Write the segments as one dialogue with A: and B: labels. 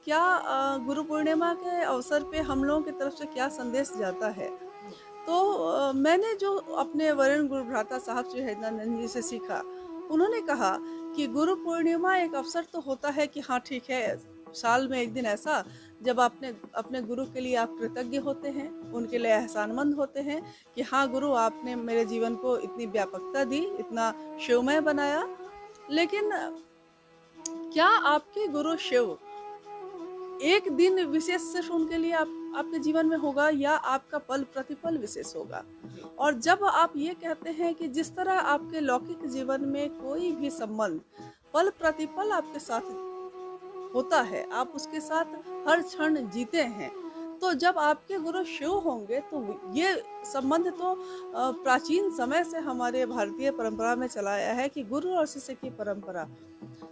A: क्या गुरु पूर्णिमा के अवसर पे हम लोगों की तरफ से क्या संदेश जाता है? तो मैंने जो अपने वरिष्ठ गुरु भ्राता साहब श्री हरिदानंद जी से सीखा, उन्होंने कहा कि गुरु पूर्णिमा एक अवसर तो होता है कि हाँ ठीक है, साल में एक दिन ऐसा जब आपने अपने गुरु के लिए आप कृतज्ञ होते हैं, उनके लिए एहसानमंद होते हैं कि हाँ गुरु आपने मेरे जीवन को इतनी व्यापकता दी, इतना शिवमय बनाया। लेकिन क्या आपके गुरु शिव एक दिन विशेष सिर्फ उनके लिए आपके जीवन में होगा या आपका पल प्रतिपल विशेष होगा?
B: जी,
A: और जब आप ये कहते हैं कि जिस तरह आपके लौकिक जीवन में कोई भी संबंध पल प्रतिपल आपके साथ होता है, आप उसके साथ हर क्षण जीते हैं, तो जब आपके गुरु शिव होंगे तो ये संबंध तो प्राचीन समय से हमारे भारतीय परंपरा में चला आया है कि गुरु और शिष्य की परंपरा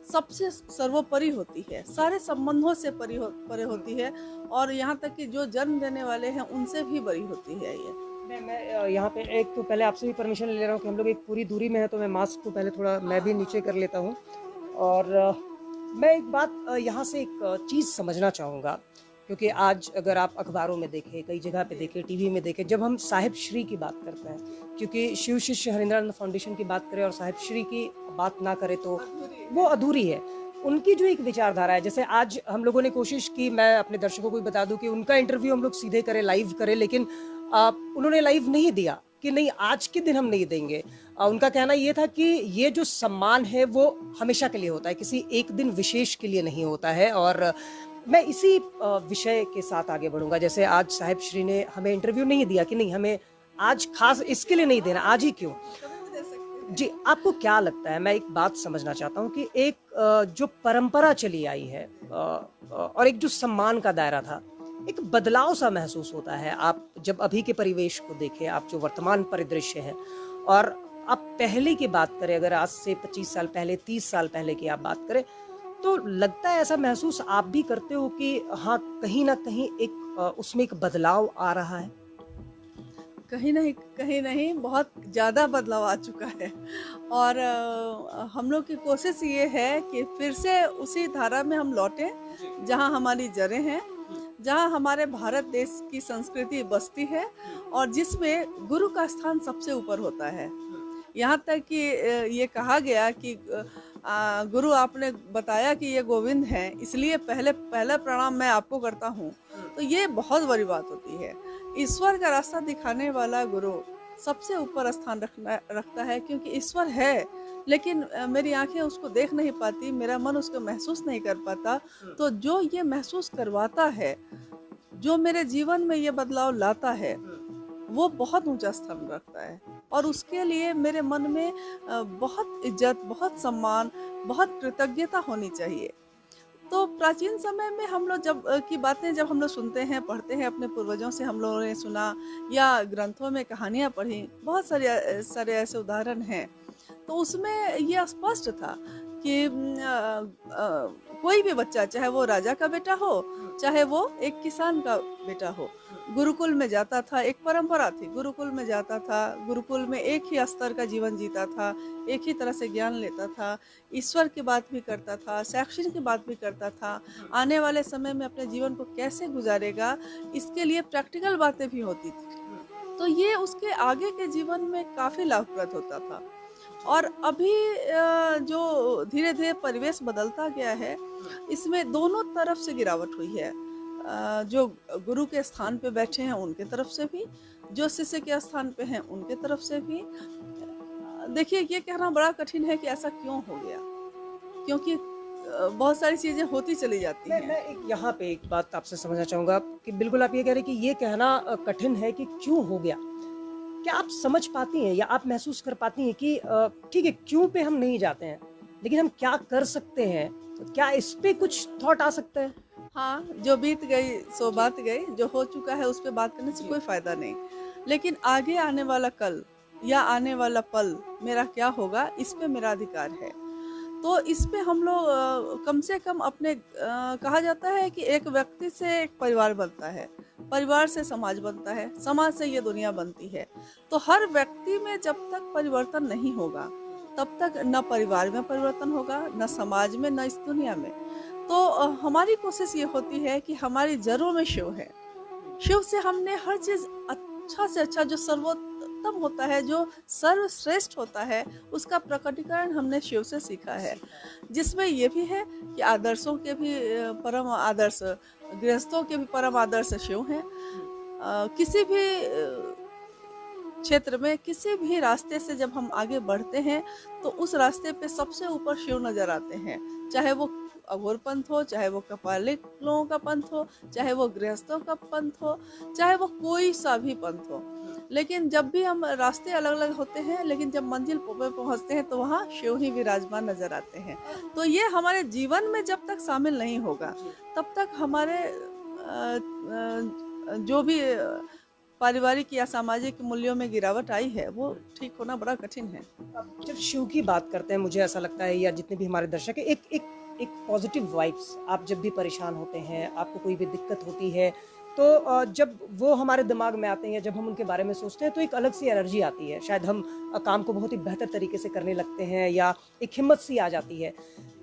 A: सबसे सर्वोपरि होती है, सारे संबंधों से परे होती है और यहाँ तक कि जो जन्म देने वाले हैं उनसे भी बड़ी होती है ये।
B: मैं यहाँ पे एक तो पहले आपसे भी परमिशन ले रहा हूँ कि हम लोग एक पूरी दूरी में हैं, तो मैं मास्क को पहले थोड़ा मैं भी नीचे कर लेता हूँ। और मैं एक बात यहाँ से एक चीज़ समझना चाहूँगा, क्योंकि आज अगर आप अखबारों में देखें, कई जगह पे
A: जी,
B: देखें, टीवी में देखें, जब हम साहिब श्री की बात करते हैं, क्योंकि शिव शिष्य हरिंद्रानंद फाउंडेशन की बात करें और साहिब श्री की बात ना करें तो
A: अधूरी
B: वो
A: है।
B: अधूरी है। उनकी जो एक विचारधारा है, जैसे आज हम लोगों ने कोशिश की, मैं अपने दर्शकों को भी बता दूं कि उनका इंटरव्यू हम लोग सीधे करें, लाइव करें, लेकिन उन्होंने लाइव नहीं दिया कि नहीं आज के दिन हम नहीं देंगे। उनका कहना ये था कि ये जो सम्मान है वो हमेशा के लिए होता है, किसी एक दिन विशेष के लिए नहीं होता है। और मैं इसी विषय के साथ आगे बढ़ूंगा। जैसे आज साहिब श्री ने हमें इंटरव्यू नहीं दिया कि नहीं हमें आज खास इसके लिए नहीं देना, आज ही क्यों।
A: कभी भी दे सकते हैं।
B: जी, आपको क्या लगता है, मैं एक बात समझना चाहता हूँ कि एक जो परंपरा चली आई है और एक जो सम्मान का दायरा था, एक बदलाव सा महसूस होता है। आप जब अभी के परिवेश को देखें, आप जो वर्तमान परिदृश्य है और आप पहले की बात करें, अगर आज से 25 साल पहले, 30 साल पहले की आप बात करें, तो लगता है ऐसा महसूस आप भी करते हो कि हाँ, कहीं न कहीं एक उसमें एक बदलाव आ रहा है?
A: कहीं नहीं बहुत ज़्यादा बदलाव आ चुका है और हम लोग की कोशिश ये है कि फिर से उसी धारा में हम
B: जी।
A: लौटें जहाँ हमारी जड़ें हैं,
B: हुँ,
A: जहाँ हमारे भारत देश की संस्कृति बसती है
B: हुँ,
A: और जिसमें गुरु का स्थान सबसे ऊपर होता है।
B: हुँ,
A: यहाँ तक कि ये कहा गया कि गुरु आपने बताया कि ये गोविंद हैं, इसलिए पहला प्रणाम मैं आपको करता हूँ।
B: हुँ,
A: तो ये बहुत बड़ी बात होती है। ईश्वर का रास्ता दिखाने वाला गुरु सबसे ऊपर स्थान रखता है क्योंकि ईश्वर है, लेकिन मेरी आँखें उसको देख नहीं पाती, मेरा मन उसको महसूस नहीं कर पाता।
B: हुँ,
A: तो जो ये महसूस करवाता है, जो मेरे जीवन में ये बदलाव लाता है,
B: हुँ।
A: वो बहुत ऊँचा स्थान रखता है और उसके लिए मेरे मन में बहुत इज़्ज़त, बहुत सम्मान, बहुत कृतज्ञता होनी चाहिए। तो प्राचीन समय में हम लोग की बातें जब हम लोग सुनते हैं, पढ़ते हैं, अपने पूर्वजों से हम लोगों ने सुना या ग्रंथों में कहानियाँ पढ़ी, बहुत सारे ऐसे उदाहरण हैं। तो उसमें ये स्पष्ट था कि कोई भी बच्चा चाहे वो राजा का बेटा हो, चाहे वो एक किसान का बेटा हो, गुरुकुल में जाता था, एक परंपरा थी, गुरुकुल में जाता था, गुरुकुल में एक ही स्तर का जीवन जीता था, एक ही तरह से ज्ञान लेता था, ईश्वर की बात भी करता था, शैक्षणिक की बात भी करता था, आने वाले समय में अपने जीवन को कैसे गुजारेगा, इसके लिए प्रैक्टिकल बातें भी होती थी। तो ये उसके आगे के जीवन में काफ़ी लाभप्रद होता था। और अभी जो धीरे-धीरे परिवेश बदलता गया है, इसमें दोनों तरफ से गिरावट हुई है। जो गुरु के स्थान पे बैठे हैं उनके तरफ से भी, जो शिष्य के स्थान पे हैं उनके तरफ से भी। देखिए ये कहना बड़ा कठिन है कि ऐसा क्यों हो गया? क्योंकि बहुत सारी चीज़ें होती चली जाती हैं।
B: मैं एक यहाँ पे एक बात आपसे समझना चाहूँगा कि बिल्कुल आप ये कह रहे हैं कि ये कहना कठिन है कि क्यों हो गया? क्या आप समझ पाती हैं या आप महसूस कर पाती हैं कि ठीक है, क्यों पे हम नहीं जाते हैं, लेकिन हम क्या कर सकते हैं? तो क्या इस पे कुछ थॉट आ सकता है?
A: हाँ, जो बीत गई सो
B: जी,
A: बात गई, जो हो चुका है उस पे बात करने से
B: जी,
A: कोई फ़ायदा नहीं। लेकिन आगे आने वाला कल या आने वाला पल मेरा क्या होगा, इस पे मेरा अधिकार है। तो इस पे हम लोग कम से कम अपने कहा जाता है कि एक व्यक्ति से एक परिवार बनता है, परिवार से समाज बनता है, समाज से ये दुनिया बनती है। तो हर व्यक्ति में जब तक परिवर्तन नहीं होगा, तब तक ना परिवार में परिवर्तन होगा, ना समाज में, ना इस दुनिया में। तो तो हमारी कोशिश ये होती है कि हमारी जड़ों में शिव है। शिव से हमने हर चीज़ अच्छा से अच्छा जो सर्वोत्तम होता है, जो सर्वश्रेष्ठ होता है, उसका प्रकटीकरण हमने शिव से सीखा है। जिसमें ये भी है कि आदर्शों के भी परम आदर्श, गृहस्थों के भी परम आदर्श शिव हैं। किसी भी क्षेत्र में किसी भी रास्ते से जब हम आगे बढ़ते हैं तो उस रास्ते पे सबसे ऊपर शिव नजर आते हैं। चाहे वो अघोर पंथ हो, चाहे वो कपालिक लोगों का पंथ हो, चाहे वो गृहस्थों का पंथ हो, चाहे वो कोई सा भी पंथ हो। लेकिन जब भी हम रास्ते अलग अलग होते हैं, लेकिन जब मंजिल पे पहुंचते हैं तो वहाँ शिव ही विराजमान नजर आते हैं। तो ये हमारे जीवन में जब तक शामिल नहीं होगा तब तक हमारे जो भी पारिवारिक या सामाजिक मूल्यों में गिरावट आई है वो ठीक होना बड़ा कठिन है।
B: अब जब शिव की बात करते हैं मुझे ऐसा लगता है, या जितने भी हमारे दर्शक है, एक एक एक पॉजिटिव वाइब्स, आप जब भी परेशान होते हैं, आपको कोई भी दिक्कत होती है, तो जब वो हमारे दिमाग में आते हैं, जब हम उनके बारे में सोचते हैं, तो एक अलग सी एनर्जी आती है। शायद हम काम को बहुत ही बेहतर तरीके से करने लगते हैं, या एक हिम्मत सी आ जाती है।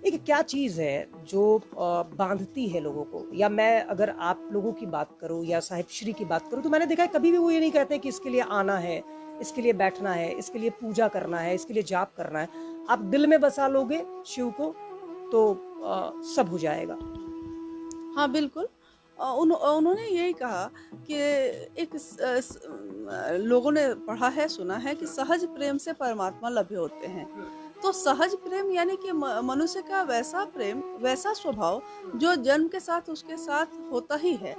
B: एक क्या चीज़ है जो बांधती है लोगों को? या मैं अगर आप लोगों की बात करूं या साहिब श्री की बात करूं, तो मैंने देखा है कभी भी वो ये नहीं कहते कि इसके लिए आना है, इसके लिए बैठना है, इसके लिए पूजा करना है, इसके लिए जाप करना है। आप दिल में बसा लोगे शिव को तो सब हो जाएगा।
A: हाँ, बिल्कुल। उन्होंने यही कहा कि लोगों ने पढ़ा है, सुना है कि सहज प्रेम से परमात्मा लभ्य होते हैं। तो सहज प्रेम यानी कि मनुष्य का वैसा प्रेम, वैसा स्वभाव जो जन्म के साथ उसके साथ होता ही है।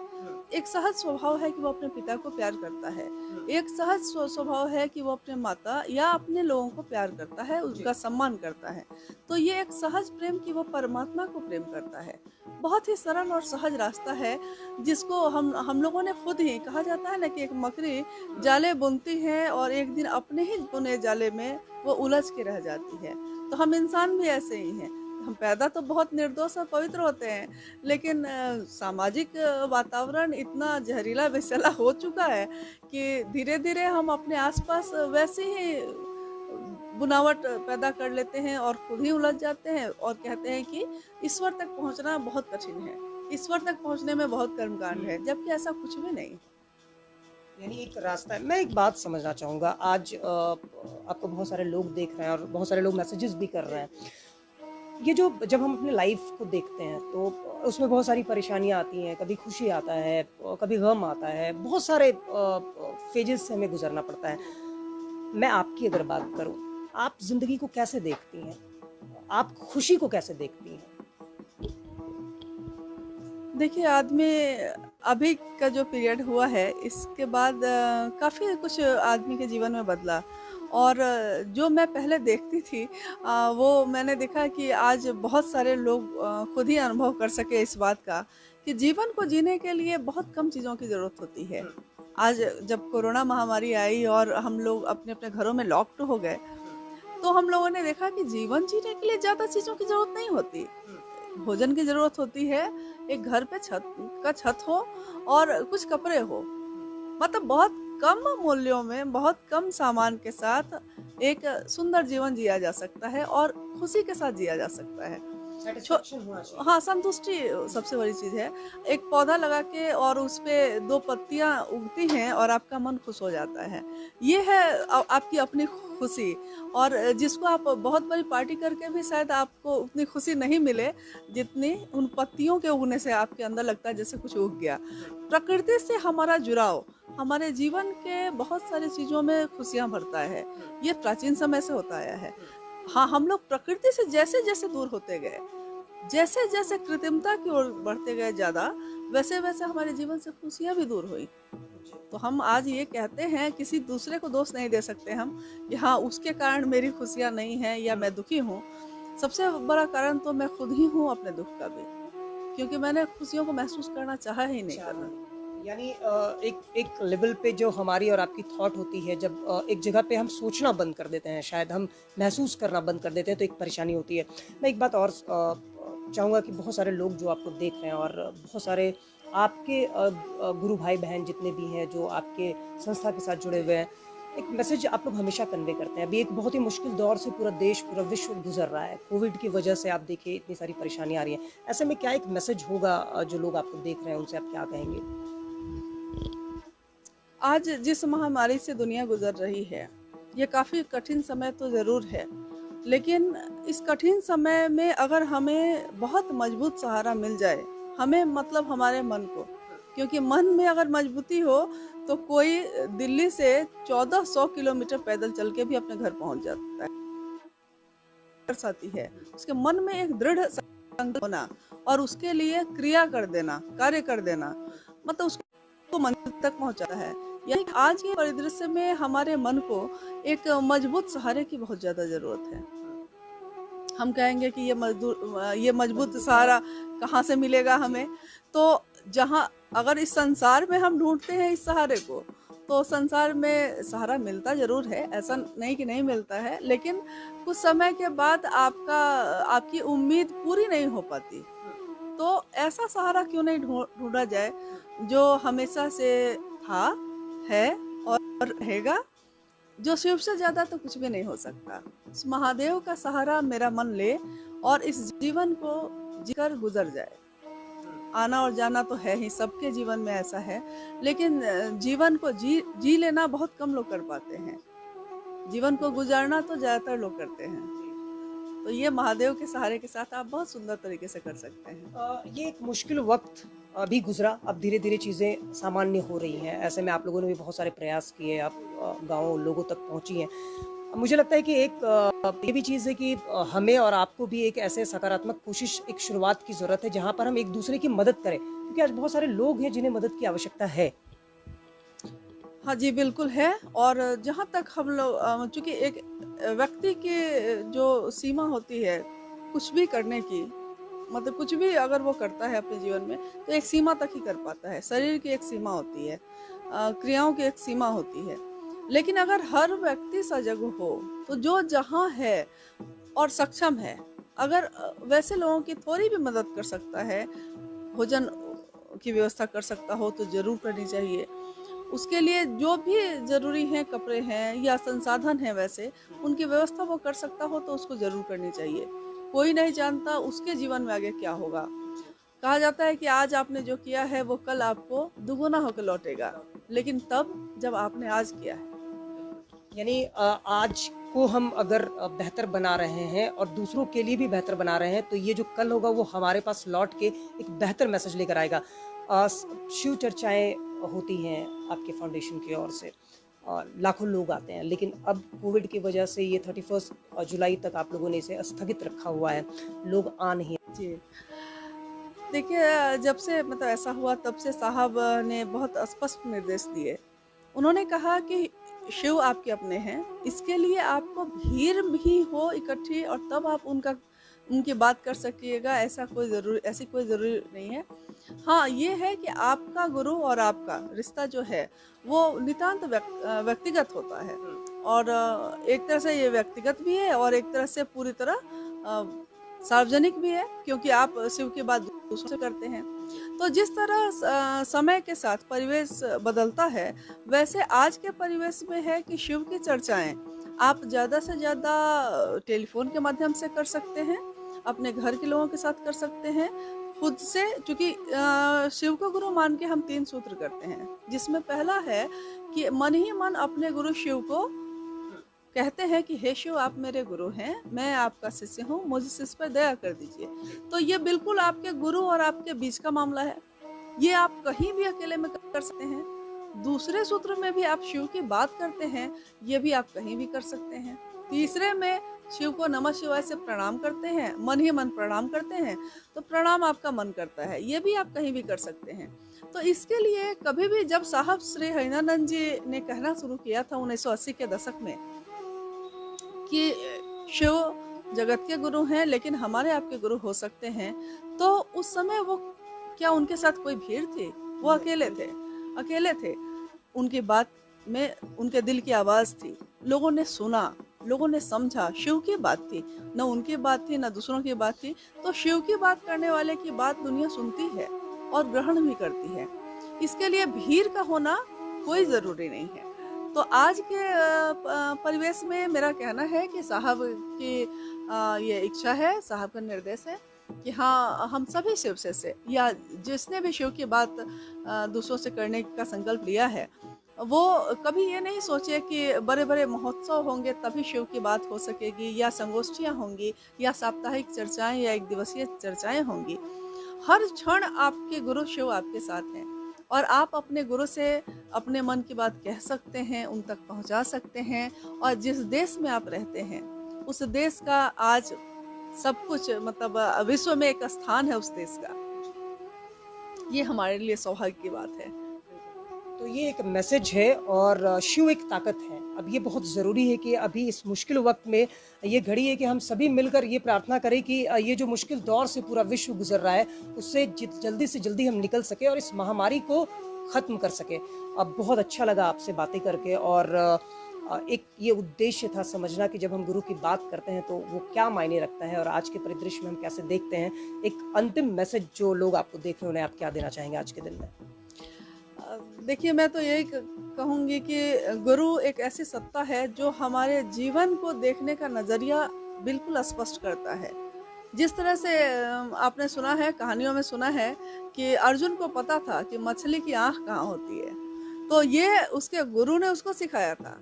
A: एक सहज स्वभाव है कि वो अपने पिता को प्यार करता है। एक सहज स्वभाव है कि वो अपने माता या अपने लोगों को प्यार करता है, उसका सम्मान करता है। तो ये एक सहज प्रेम कि वो परमात्मा को प्रेम करता है। बहुत ही सरल और सहज रास्ता है जिसको हम लोगों ने खुद ही, कहा जाता है ना कि एक मकड़ी जाले बुनती है और एक दिन अपने ही बुने जाले में वो उलझ के रह जाती है। तो हम इंसान भी ऐसे ही हैं। हम पैदा तो बहुत निर्दोष और पवित्र होते हैं, लेकिन सामाजिक वातावरण इतना जहरीला विषैला हो चुका है कि धीरे धीरे हम अपने आसपास वैसे ही बुनावट पैदा कर लेते हैं और खुद ही उलझ जाते हैं और कहते हैं कि ईश्वर तक पहुंचना बहुत कठिन है, ईश्वर तक पहुंचने में बहुत कर्मकांड है, जबकि ऐसा कुछ भी नहीं।
B: यानी एक रास्ता है। मैं एक बात समझना चाहूँगा, आज आपको बहुत सारे लोग देख रहे हैं और बहुत सारे लोग मैसेजेस भी कर रहे हैं। ये जो जब हम अपने लाइफ को देखते हैं तो उसमें बहुत सारी परेशानियाँ आती हैं, कभी खुशी आता है, कभी गम आता है, बहुत सारे फेजेस से हमें गुजरना पड़ता है। मैं आपकी अगर बात करूं, आप जिंदगी को कैसे देखती हैं? आप खुशी को कैसे देखती हैं?
A: देखिए, आदमी अभी का जो पीरियड हुआ है इसके बाद काफ़ी कुछ आदमी के जीवन में बदला। और जो मैं पहले देखती थी वो मैंने देखा कि आज बहुत सारे लोग खुद ही अनुभव कर सके इस बात का कि जीवन को जीने के लिए बहुत कम चीज़ों की ज़रूरत होती है। आज जब कोरोना महामारी आई और हम लोग अपने अपने घरों में लॉक्ड हो गए, तो हम लोगों ने देखा कि जीवन जीने के लिए ज़्यादा चीज़ों की ज़रूरत नहीं होती। भोजन की ज़रूरत होती है, एक घर पे छत हो और कुछ कपड़े हो। मतलब बहुत कम मूल्यों में, बहुत कम सामान के साथ एक सुंदर जीवन जिया जा सकता है और खुशी के साथ जिया जा सकता है।
B: सेटिस्फेक्शन होना चाहिए।
A: हाँ, संतुष्टि सबसे बड़ी चीज़ है। एक पौधा लगा के और उस पे 2 पत्तियाँ उगती हैं और आपका मन खुश हो जाता है। ये है आपकी अपनी खुशी। और जिसको आप बहुत बड़ी पार्टी करके भी शायद आपको उतनी खुशी नहीं मिले, जितनी उन पत्तियों के उगने से आपके अंदर लगता है जैसे कुछ उग गया। प्रकृति से हमारा जुड़ाव हमारे जीवन के बहुत सारी चीज़ों में खुशियाँ भरता है। ये प्राचीन समय से होता आया है। हाँ, हम लोग प्रकृति से जैसे-जैसे दूर होते गए, जैसे-जैसे कृत्रिमता की ओर बढ़ते गए ज़्यादा, वैसे-वैसे हमारे जीवन से खुशियाँ भी दूर हुई। तो हम आज ये कहते हैं, किसी दूसरे को दोष नहीं दे सकते हम कि हाँ, उसके कारण मेरी खुशियाँ नहीं हैं या मैं दुखी हूँ। सबसे बड़ा कारण तो मैं खुद ही हूँ अपने दुःख का भी, क्योंकि मैंने खुशियों को महसूस करना चाहा ही नहीं करना।
B: यानी एक एक लेवल पे जो हमारी और आपकी थॉट होती है, जब एक जगह पे हम सोचना बंद कर देते हैं, शायद हम महसूस करना बंद कर देते हैं, तो एक परेशानी होती है। मैं एक बात और चाहूँगा कि बहुत सारे लोग जो आपको देख रहे हैं और बहुत सारे आपके गुरु भाई बहन जितने भी हैं जो आपके संस्था के साथ जुड़े हुए हैं, एक मैसेज आप लोग हमेशा कन्वे करते हैं। अभी एक बहुत ही मुश्किल दौर से पूरा देश, पूरा विश्व गुजर रहा है। कोविड की वजह से आप देखिए इतनी सारी परेशानियाँ आ रही हैं। ऐसे में क्या एक मैसेज होगा जो लोग आपको देख रहे हैं उनसे आप क्या कहेंगे?
A: आज जिस महामारी से दुनिया गुजर रही है, ये काफ़ी कठिन समय तो ज़रूर है, लेकिन इस कठिन समय में अगर हमें बहुत मजबूत सहारा मिल जाए, हमें मतलब हमारे मन को, क्योंकि मन में अगर मजबूती हो तो कोई दिल्ली से 1400 किलोमीटर पैदल चल के भी अपने घर पहुंच जाता है। साथी है, उसके मन में एक दृढ़ संकल्प होना और उसके लिए क्रिया कर देना, कार्य कर देना, मतलब उसको मंजिल तक पहुंचाता है। यानी कि आज के परिदृश्य में हमारे मन को एक मजबूत सहारे की बहुत ज्यादा जरूरत है। हम कहेंगे कि ये मजबूत सहारा कहाँ से मिलेगा हमें? तो जहाँ अगर इस संसार में हम ढूंढते हैं इस सहारे को, तो संसार में सहारा मिलता जरूर है, ऐसा नहीं कि नहीं मिलता है, लेकिन कुछ समय के बाद आपकी उम्मीद पूरी नहीं हो पाती। तो ऐसा सहारा क्यों नहीं ढूंढा जाए जो हमेशा से था, है और रहेगा, जो शिव से ज्यादा तो कुछ भी नहीं हो सकता। उस महादेव का सहारा मेरा मन ले और इस जीवन को जीकर गुजर जाए। आना और जाना तो है ही, सबके जीवन में ऐसा है, लेकिन जीवन को जी लेना बहुत कम लोग कर पाते हैं। जीवन को गुजारना तो ज्यादातर लोग करते हैं। तो ये महादेव के सहारे के साथ आप बहुत सुंदर तरीके से कर सकते हैं।
B: ये एक मुश्किल वक्त अभी गुजरा, अब धीरे-धीरे चीज़ें सामान्य हो रही हैं। ऐसे में आप लोगों ने भी बहुत सारे प्रयास किए, आप गाँव लोगों तक पहुँची हैं। मुझे लगता है कि एक ये भी चीज़ है कि हमें और आपको भी एक ऐसे सकारात्मक कोशिश, एक शुरुआत की ज़रूरत है, जहाँ पर हम एक-दूसरे की मदद करें। क्योंकि आज बहुत सारे लोग हैं जिन्हें मदद की आवश्यकता है।
A: हाँ जी, बिल्कुल है। और जहाँ तक हम लोग चूँकि एक व्यक्ति की जो सीमा होती है, कुछ भी करने की, मतलब कुछ भी अगर वो करता है अपने जीवन में, तो एक सीमा तक ही कर पाता है। शरीर की एक सीमा होती है, क्रियाओं की एक सीमा होती है। लेकिन अगर हर व्यक्ति सजग हो, तो जो जहाँ है और सक्षम है, अगर वैसे लोगों की थोड़ी भी मदद कर सकता है, भोजन की व्यवस्था कर सकता हो, तो ज़रूर करनी चाहिए। उसके लिए जो भी ज़रूरी हैं, कपड़े हैं या संसाधन हैं वैसे, उनकी व्यवस्था वो कर सकता हो तो उसको ज़रूर करनी चाहिए। कोई नहीं जानता उसके जीवन में आगे क्या होगा। कहा जाता है कि आज आपने जो किया है वो कल आपको दुगुना होकर लौटेगा, लेकिन तब जब आपने आज किया है।
B: यानी आज को हम अगर बेहतर बना रहे हैं और दूसरों के लिए भी बेहतर बना रहे हैं, तो ये जो कल होगा वो हमारे पास लौट के एक बेहतर मैसेज लेकर आएगा। शिव चर्चाएँ होती हैं आपके फाउंडेशन की ओर से, लाखों लोग आते हैं, लेकिन अब कोविड की वजह से ये 31 जुलाई तक आप लोगों ने इसे स्थगित रखा हुआ है, लोग आ नहीं।
A: जी, देखिए, जब से मतलब ऐसा हुआ तब से साहब ने बहुत स्पष्ट निर्देश दिए। उन्होंने कहा कि शिव आपके अपने हैं, इसके लिए आपको भीड़ भी हो इकट्ठी और तब आप उनकी बात कर सकिएगा, ऐसी कोई ज़रूरी नहीं है। हाँ, ये है कि आपका गुरु और आपका रिश्ता जो है वो नितांत व्यक्तिगत होता है। और एक तरह से ये व्यक्तिगत भी है और एक तरह से पूरी तरह सार्वजनिक भी है, क्योंकि आप शिव की बात दूसरों से करते हैं। तो जिस तरह समय के साथ परिवेश बदलता है, वैसे आज के परिवेश में है कि शिव की चर्चाएं आप ज़्यादा से ज़्यादा टेलीफोन के माध्यम से कर सकते हैं, अपने घर के लोगों के साथ कर सकते हैं, खुद से, क्योंकि शिव को गुरु मान के हम 3 सूत्र करते हैं, जिसमें पहला है कि मन ही मन अपने गुरु शिव को कहते हैं कि हे शिव, आप मेरे गुरु हैं, मैं आपका शिष्य हूँ, मुझ शिष्य पर दया कर दीजिए। तो ये बिल्कुल आपके गुरु और आपके बीच का मामला है। ये आप कहीं भी अकेले में कर सकते हैं। दूसरे सूत्र में भी आप शिव की बात करते हैं, ये भी आप कहीं भी कर सकते हैं। तीसरे में शिव को नमः शिवाय से प्रणाम करते हैं, मन ही मन प्रणाम करते हैं, तो प्रणाम आपका मन करता है, ये भी आप कहीं भी कर सकते हैं। तो इसके लिए कभी भी जब साहब श्री हरिनानंद जी ने कहना शुरू किया था 1980 के दशक में कि शिव जगत के गुरु हैं, लेकिन हमारे आपके गुरु हो सकते हैं, तो उस समय वो क्या उनके साथ कोई भीड़ थी? वो अकेले थे। उनकी बात में उनके दिल की आवाज़ थी, लोगों ने सुना, लोगों ने समझा, शिव की बात थी, न उनकी बात थी, न दूसरों की बात थी। तो शिव की बात करने वाले की बात दुनिया सुनती है और ग्रहण भी करती है। इसके लिए भीड़ का होना कोई ज़रूरी नहीं है। तो आज के परिवेश में मेरा कहना है कि साहब की ये इच्छा है, साहब का निर्देश है कि हाँ, हम सभी शिव से या जिसने भी शिव की बात दूसरों से करने का संकल्प लिया है, वो कभी ये नहीं सोचे कि बड़े बड़े महोत्सव होंगे तभी शिव की बात हो सकेगी, या संगोष्ठियाँ होंगी, या साप्ताहिक चर्चाएं या एक दिवसीय चर्चाएं होंगी। हर क्षण आपके गुरु शिव आपके साथ हैं और आप अपने गुरु से अपने मन की बात कह सकते हैं, उन तक पहुंचा सकते हैं। और जिस देश में आप रहते हैं उस देश का आज सब कुछ, मतलब विश्व में एक स्थान है उस देश का। ये हमारे लिए सौभाग्य की बात है।
B: तो ये एक मैसेज है और शिव एक ताकत है। अब ये बहुत ज़रूरी है कि अभी इस मुश्किल वक्त में ये घड़ी है कि हम सभी मिलकर ये प्रार्थना करें कि ये जो मुश्किल दौर से पूरा विश्व गुजर रहा है उससे जल्दी से जल्दी हम निकल सके और इस महामारी को ख़त्म कर सके। अब बहुत अच्छा लगा आपसे बातें करके, और एक ये उद्देश्य था समझना कि जब हम गुरु की बात करते हैं तो वो क्या मायने रखता है और आज के परिदृश्य में हम कैसे देखते हैं। एक अंतिम मैसेज जो लोग आपको देख रहे हैं उन्हें आप क्या देना चाहेंगे आज के दिन में?
A: देखिए, मैं तो यही कहूँगी कि गुरु एक ऐसी सत्ता है जो हमारे जीवन को देखने का नज़रिया बिल्कुल स्पष्ट करता है। जिस तरह से आपने सुना है, कहानियों में सुना है कि अर्जुन को पता था कि मछली की आँख कहाँ होती है, तो ये उसके गुरु ने उसको सिखाया था।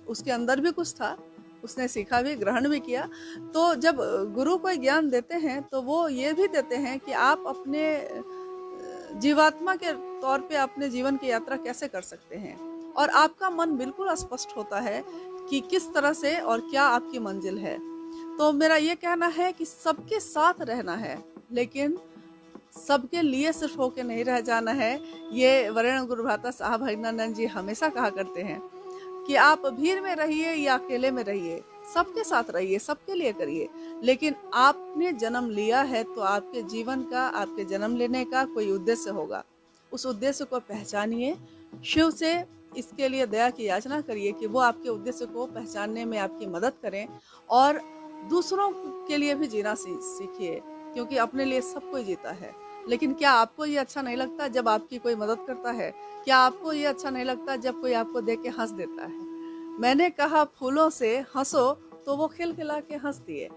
A: उसके अंदर भी कुछ था, उसने सीखा भी, ग्रहण भी किया। तो जब गुरु कोई ज्ञान देते हैं तो वो ये भी देते हैं कि आप अपने जीवात्मा के तौर पे अपने जीवन की यात्रा कैसे कर सकते हैं, और आपका मन बिल्कुल स्पष्ट होता है कि किस तरह से और क्या आपकी मंजिल है। तो मेरा ये कहना है कि सबके साथ रहना है, लेकिन सबके लिए सिर्फ होके नहीं रह जाना है। ये वरेण्य गुरु भ्राता साहब हरिनानंद जी हमेशा कहा करते हैं कि आप भीड़ में रहिए या अकेले में रहिए, सबके साथ रहिए, सबके लिए करिए, लेकिन आपने जन्म लिया है तो आपके जीवन का, आपके जन्म लेने का कोई उद्देश्य होगा। उस उद्देश्य को पहचानिए, शिव से इसके लिए दया की याचना करिए कि वो आपके उद्देश्य को पहचानने में आपकी मदद करें, और दूसरों के लिए भी जीना सीखिए, क्योंकि अपने लिए सब कोई जीता है। लेकिन क्या आपको ये अच्छा नहीं लगता जब आपकी कोई मदद करता है? क्या आपको ये अच्छा नहीं लगता जब कोई आपको देख के हंस देता है? मैंने कहा फूलों से हंसो तो वो खिलखिला के हंसती है।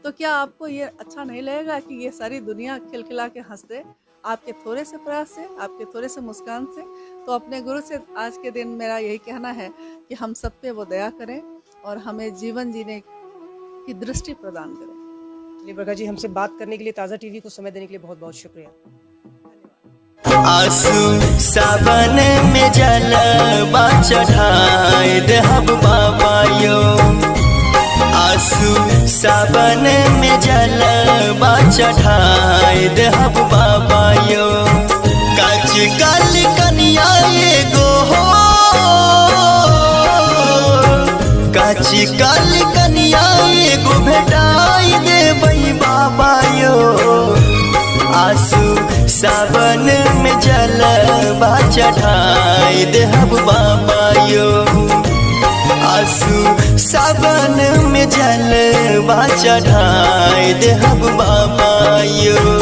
A: तो क्या आपको ये अच्छा नहीं लगेगा कि ये सारी दुनिया खिलखिला के हंस दे आपके थोड़े से प्रयास से, आपके थोड़े से मुस्कान से? तो अपने गुरु से आज के दिन मेरा यही कहना है कि हम सब पे वो दया करें और हमें जीवन जीने की दृष्टि प्रदान करें।
B: चलिए बरखा जी, हमसे बात करने के लिए, ताज़ा टीवी को समय देने के लिए बहुत बहुत शुक्रिया।
C: आंसू सावन में जलवा चढ़ाए देहब बाबा यो, आंसू सावन में जलवा चढ़ाए देहब बाबा यो। काच काल कनिया एगो हो, काच काल कनिया एगो भेटाई देबै बाबा यो। आंसू सावन में जलवा चढ़ाए देहब बाबा यो, आंसू सावन में जलवा चढ़ाए देहब बाबा यो।